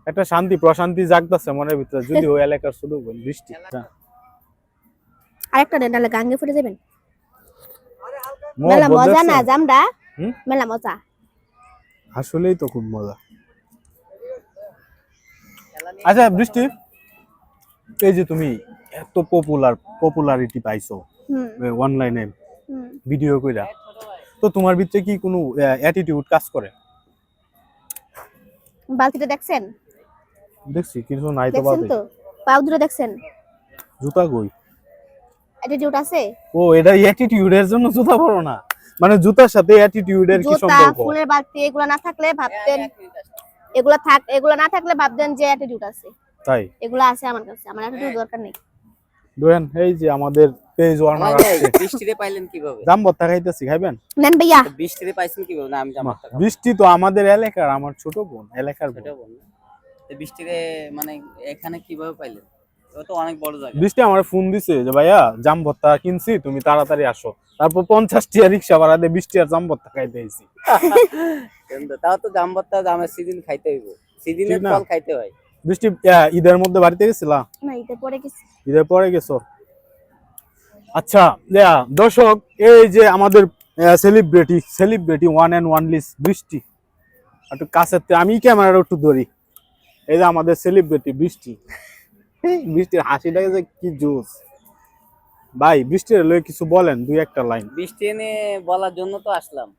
একটা শান্তি প্রশান্তি জাগতাছে মনের ভিতরে যদি ওই এলাকার শুধু বৃষ্টি। আরেকটা দেন নাহলে গাঙ্গে ফুটে যাবেন। মেলা মজা না জামডা, মেলা মজা আসলেই তো খুব মজা। আচ্ছা বৃষ্টি, এই যে তুমি এত পপুলারিটি পাইছো অনলাইনে ভিডিও কইরা, তো তোমার ভিতরে কি কোনো অ্যাটিটিউড কাজ করে? বালতিটা দেখছেন? দেখছি কিছু নাই তো। দেখছেন তো পাও দুটো দেখছেন? জুতা কই? অ্যাটিটিউড আছে? ও এটা অ্যাটিটিউডের জন্য জুতা পরো না, মানে জুতার সাথে অ্যাটিটিউডের কি সম্পর্ক? জুতা ফুলের বালতি এগুলা না থাকলে ভাবতেন, এগুলা না থাকলে ভাবতেন যে অ্যাটিটিউড আছে। তাই এগুলা আছে আমার কাছে, আমার অ্যাটিটিউড দরকার নেই। দেখেন এই যে আমাদের পেজ ওয়ার্নার আছে। বৃষ্টিতে পাইলেন কিভাবে? জাম ভর্তা খাইতেছি, খাইবেন? নেন ভাইয়া। বৃষ্টিতে পাইছেন কিভাবে? না আমি জাম ভর্তা খাবো। বৃষ্টি তো আমাদের এলাকার, আমার ছোট বোন, এলাকার বোন। তো বৃষ্টিতে মানে এখানে কিভাবে পাইলেন? ও তো অনেক বড় জায়গা। বৃষ্টি আমার ফোন দিছে যে ভাইয়া জাম ভর্তা কিনছি, তুমি তাড়াতাড়ি আসো। তারপর 50 টাকা রিকশা ভাড়া দিয়ে বৃষ্টি আর জাম ভর্তা খাইতে আইছি। তাও তো জাম ভর্তা জামের সিজন খাইতে হইব, সিজনের ফল খাইতে হয়। বৃষ্টি ঈদের মধ্যে বাড়িতে গেছিলা? না ঈদের পরে গেছি। ঈদের পরে গেছো? আচ্ছা দর্শক, এই যে আমাদের সেলিব্রিটি ওয়ান এন্ড ওয়ানলি বৃষ্টি, একটু কাছে আমি ক্যামেরাটা একটু ধরি। এই যে আমাদের সেলিব্রিটি বৃষ্টি, বৃষ্টির হাসিটাকে যে কি জোস ভাই। বৃষ্টির লয়ে কিছু বলেন, দুই একটা লাইন। বৃষ্টি নিয়ে বলার জন্য তো আসলাম,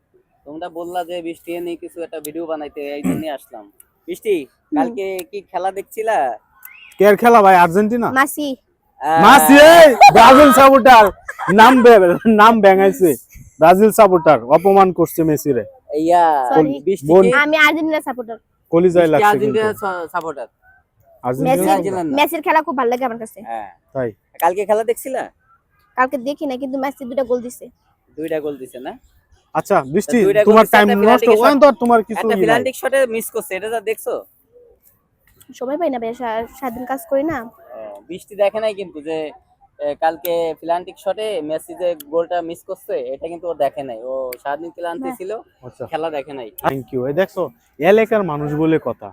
তোমরা বললা যে বৃষ্টি নিয়ে কিছু একটা ভিডিও বানাইতে, এই জন্যই আসলাম। বৃষ্টি কালকে কি খেলা দেখছিলা? কের খেলা ভাই? আর্জেন্টিনা। মাসি ব্রাজিল সাপোর্টার নাম ব্যাঙাইছে। ব্রাজিল সাপোর্টার অপমান করছে মেসিরে। আমি আর্জেন্টিনা সাপোর্টার। কলিজায় লাগছে। Argentina supporter. মেসির খেলা খুব ভালো লাগে আমার কাছে। হ্যাঁ তাই। কালকে খেলা দেখছিলা? কালকে দেখি না, কিন্তু মেসি দুইটা গোল দিছে। দুইটা গোল দিছে না? আচ্ছা বৃষ্টি, তোমার টাইম নষ্ট হয় তো, তোমার কিছু একটা পেনাল্টি শটে মিস করছে, এটা যা দেখছো? সময় পাই না ভাই, সারাদিন কাজ করি না। বৃষ্টি দেখে নাই কিন্তু যে কালকে প্লান্টিক শটে মেসি যে গোলটা মিস করছে, এটা কিন্তু ও দেখে নাই। ও সারাদিন ক্লান্তি ছিল, খেলা দেখে নাই। Thank you. এই দেখছো এলাকার মানুষ বলে কথা।